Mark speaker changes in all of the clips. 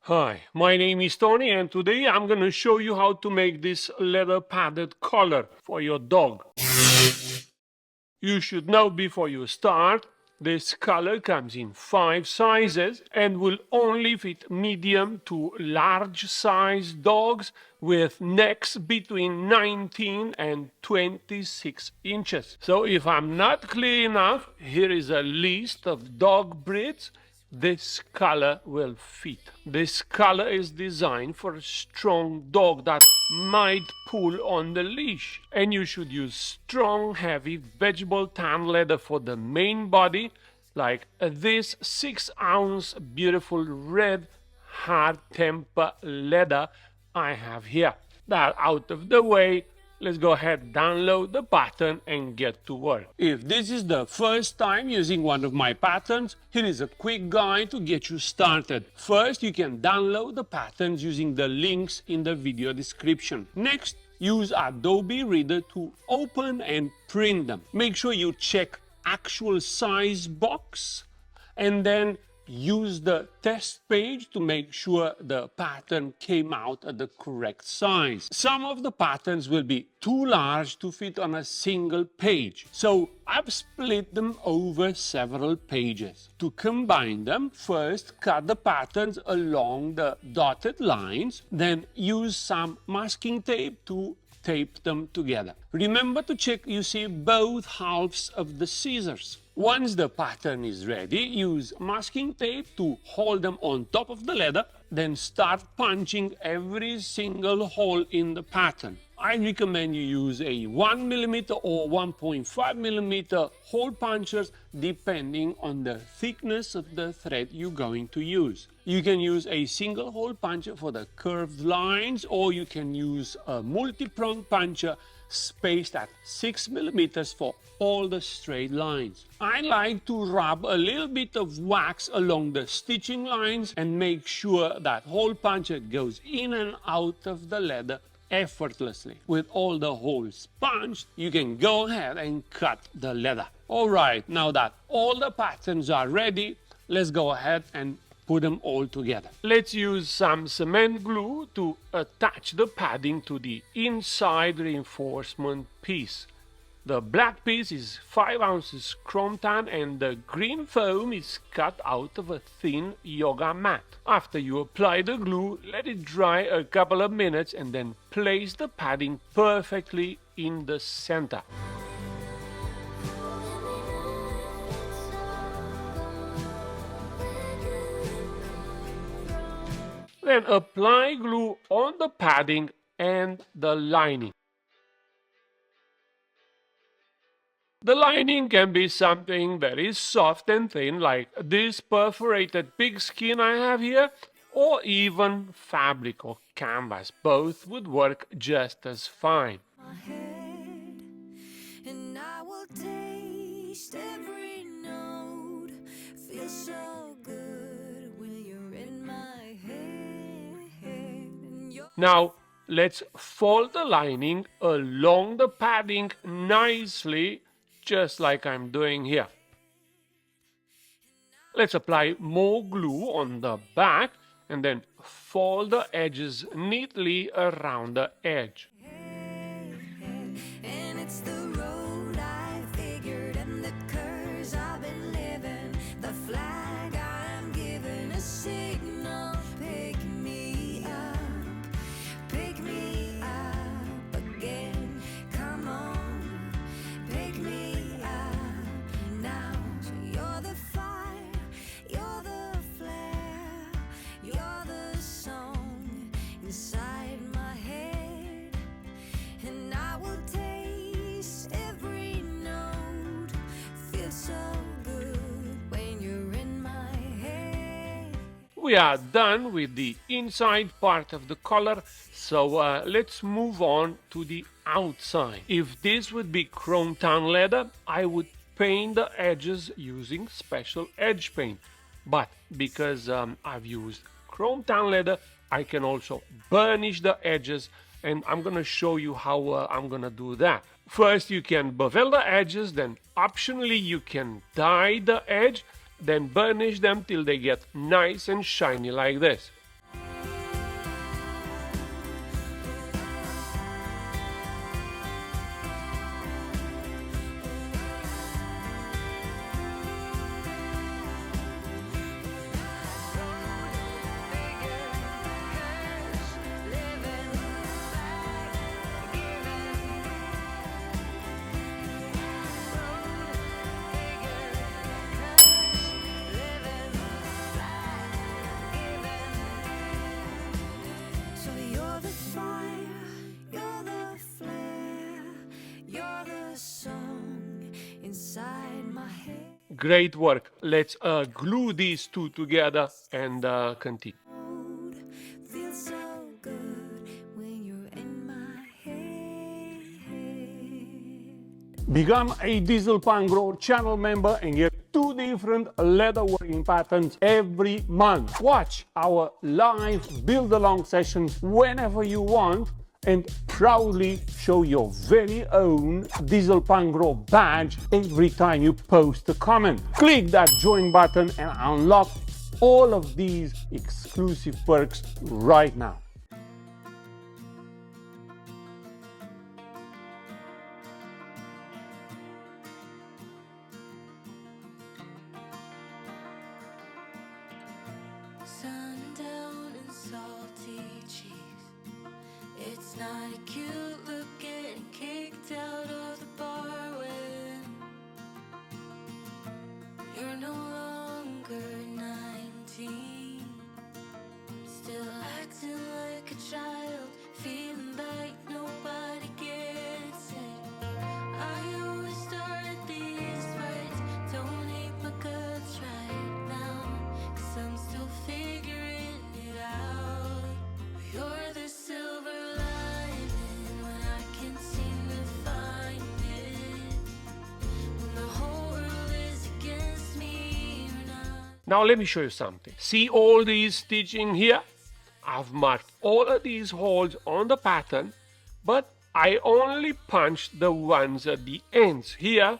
Speaker 1: Hi, my name is Tony and today I'm going to show you how to make this leather padded collar for your dog. You should know before you start, this collar comes in 5 sizes and will only fit medium to large size dogs with necks between 19 and 26 inches. So if I'm not clear enough, here is a list of dog breeds this collar will fit. This collar is designed for a strong dog that might pull on the leash. And you should use strong, heavy vegetable tan leather for the main body, like this 6-ounce beautiful red hard temper leather I have here. That out of the way, let's go ahead, download the pattern and get to work. If this is the first time using one of my patterns, here is a quick guide to get you started. First, you can download the patterns using the links in the video description. Next, use Adobe Reader to open and print them. Make sure you check actual size box and then use the test page to make sure the pattern came out at the correct size. Some of the patterns will be too large to fit on a single page, so I've split them over several pages. To combine them, first cut the patterns along the dotted lines, then use some masking tape to tape them together. Remember to check you see both halves of the scissors. Once the pattern is ready, use masking tape to hold them on top of the leather, then start punching every single hole in the pattern. I recommend you use a 1mm or 1.5mm hole punchers depending on the thickness of the thread you're going to use. You can use a single hole puncher for the curved lines, or you can use a multi-prong puncher spaced at 6mm for all the straight lines. I like to rub a little bit of wax along the stitching lines and make sure that hole puncher goes in and out of the leather effortlessly. With all the holes punched, you can go ahead and cut the leather. Alright, now that all the patterns are ready, let's go ahead and put them all together. Let's use some cement glue to attach the padding to the inside reinforcement piece. The black piece is 5 ounces chrome tan and the green foam is cut out of a thin yoga mat. After you apply the glue, let it dry a couple of minutes and then place the padding perfectly in the center. Then apply glue on the padding and the lining. The lining can be something very soft and thin, like this perforated pigskin I have here, or even fabric or canvas. Both would work just as fine. And I will taste every note. Feel so good when you're in my head. Now let's fold the lining along the padding nicely, just like I'm doing here. Let's apply more glue on the back and then fold the edges neatly around the edge. And it's the road I figured and the curves I've been living, the flag I'm giving, a signal. Pick me up again, come on, pick me up now. So you're the fire, you're the flare, you're the song inside my head, and I will taste every note. Feel so good when you're in my head. We are done with the inside part of the collar, so let's move on to the outside. If this would be chrome tan leather, I would paint the edges using special edge paint. But because I've used chrome tan leather, I can also burnish the edges, and I'm gonna show you how I'm gonna do that. First, you can bevel the edges, then optionally you can dye the edge, then burnish them till they get nice and shiny like this. Great work. Let's glue these two together and continue.
Speaker 2: Feels so good when you're in my head.
Speaker 1: Become a Diesel Punk Grow channel member and get 2 different leather working patterns every month. Watch our live build along sessions whenever you want and proudly show your very own Diesel Punk Grow badge every time you post a comment. Click that join button and unlock all of these exclusive perks right now.
Speaker 2: Sundown and salty cheese. It's not a cute look getting kicked out of the bar when you're no longer 19. Still acting like a child, feeling like nobody gets it. I always start these fights, don't hate my guts right now, 'cause I'm still figuring it out. You're the silver lining when I can't seem to find it, when the whole world is against me, you're not.
Speaker 1: Now let me show you something. See all these stitching here? I've marked all of these holes on the pattern, but I only punched the ones at the ends here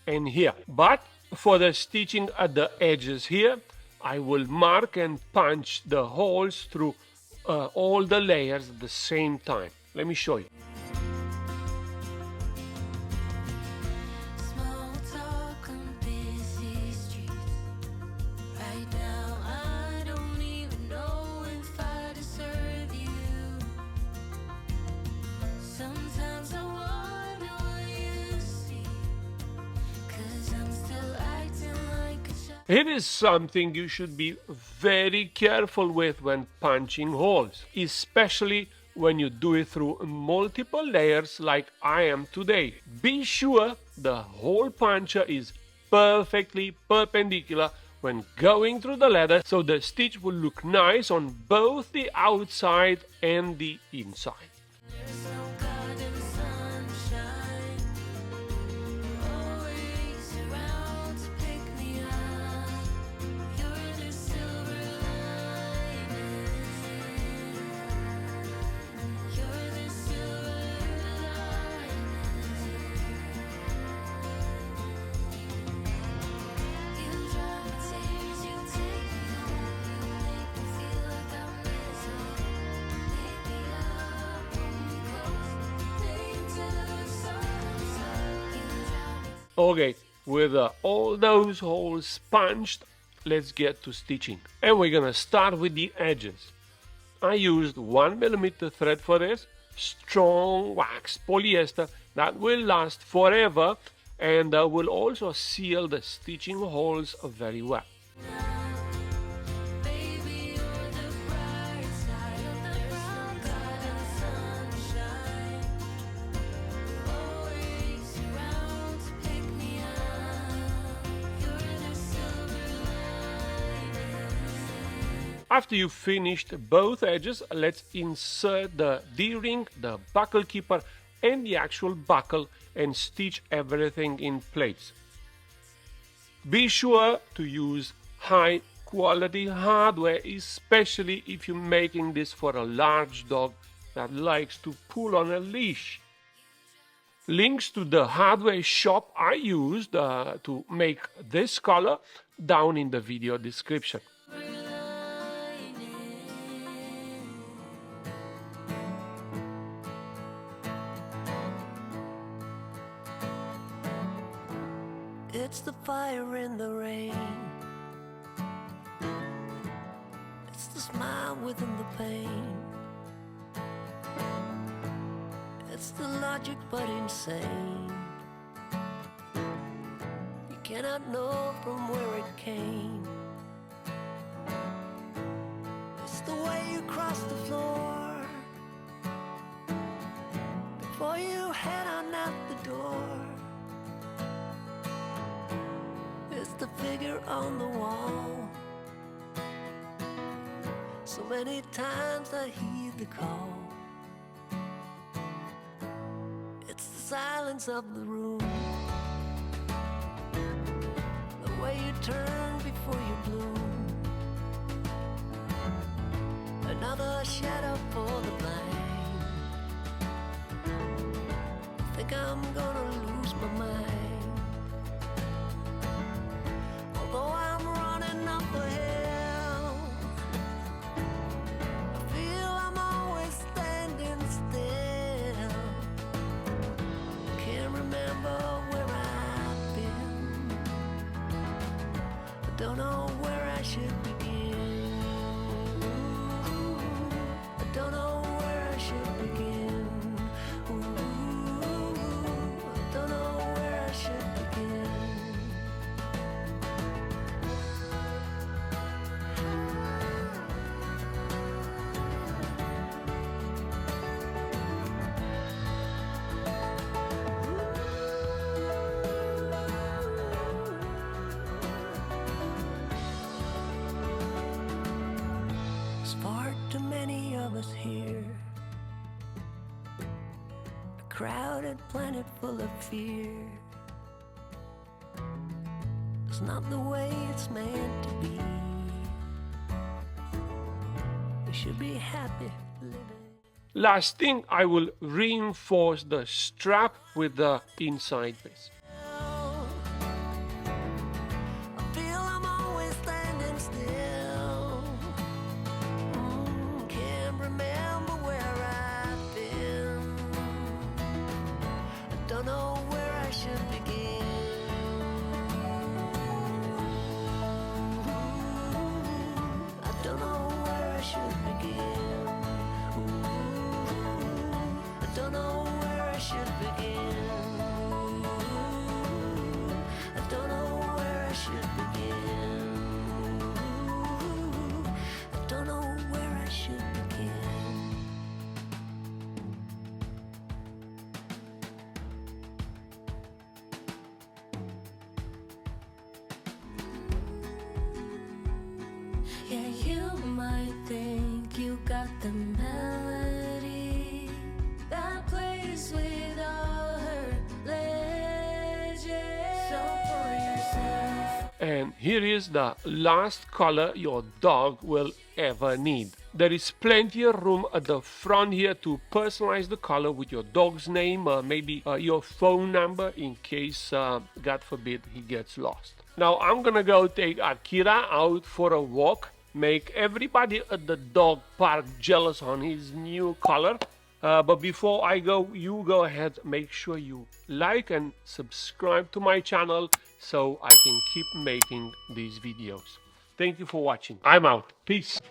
Speaker 1: and here. But for the stitching at the edges here, I will mark and punch the holes through all the layers at the same time. Let me show you.
Speaker 2: Small talk on busy streets. Right now I don't even know if I deserve you. Sometimes I wonder what you see, 'cause I'm still acting like a child.
Speaker 1: It is something you should be very careful with when punching holes, especially when you do it through multiple layers like I am today. Be sure the hole puncher is perfectly perpendicular when going through the leather so the stitch will look nice on both the outside and the inside.
Speaker 2: There's no goddamn sunshine, always around to pick me up. You're the silver lining. You're the silver lining. You dry my tears, you take me home, you make me feel like I'm missing. Pick me up, hold me close, lay into the sunset. You dry me.
Speaker 1: Okay, with all those holes punched, let's get to stitching. And we're gonna start with the edges. I used 1mm thread for this, strong wax polyester that will last forever and will also seal the stitching holes very well.
Speaker 2: Baby, you're the bright side of the brown goddamn sunshine. Always around to pick me up. You're the silver lining.
Speaker 1: After you've finished both edges, let's insert the D-ring, the buckle keeper, and the actual buckle and stitch everything in place. Be sure to use high quality hardware, especially if you're making this for a large dog that likes to pull on a leash. Links to the hardware shop I used to make this color down in the video description.
Speaker 2: It's the fire in the rain. It's the smile within the pain. It's the logic but insane. You cannot know from where it came. It's the way you cross the floor before you head on out the door.
Speaker 3: figure on the wall. So many times I heed the call. It's the silence of the room, the way you turn before you bloom. Another shadow for the blind. I think I'm gonna lose my mind. Although I'm running up a hill, I feel I'm always standing still. Can't remember where I've been. I don't know where I should begin. I don't know where I should begin. I don't know where I should begin. There's far too many of us here, a crowded planet full of fear. It's not the way it's meant to be. We should be happy living.
Speaker 1: Last thing, I will reinforce the strap with the inside piece.
Speaker 3: I feel I'm always standing still. Can't remember where I've been. I don't know where I should begin. I don't know where I should begin. I don't know where I should begin. I don't know where I should begin. I don't know where I should begin.
Speaker 2: Yeah, you might think you got the melody that plays with all her legends. So for yourself.
Speaker 1: And here is the last color your dog will ever need. There is plenty of room at the front here to personalize the color with your dog's name, maybe your phone number in case, God forbid, he gets lost. Now I'm gonna go take Akira out for a walk, make everybody at the dog park jealous on his new color. But before I go, you go ahead, make sure you like and subscribe to my channel so I can keep making these videos. Thank you for watching. I'm out. Peace.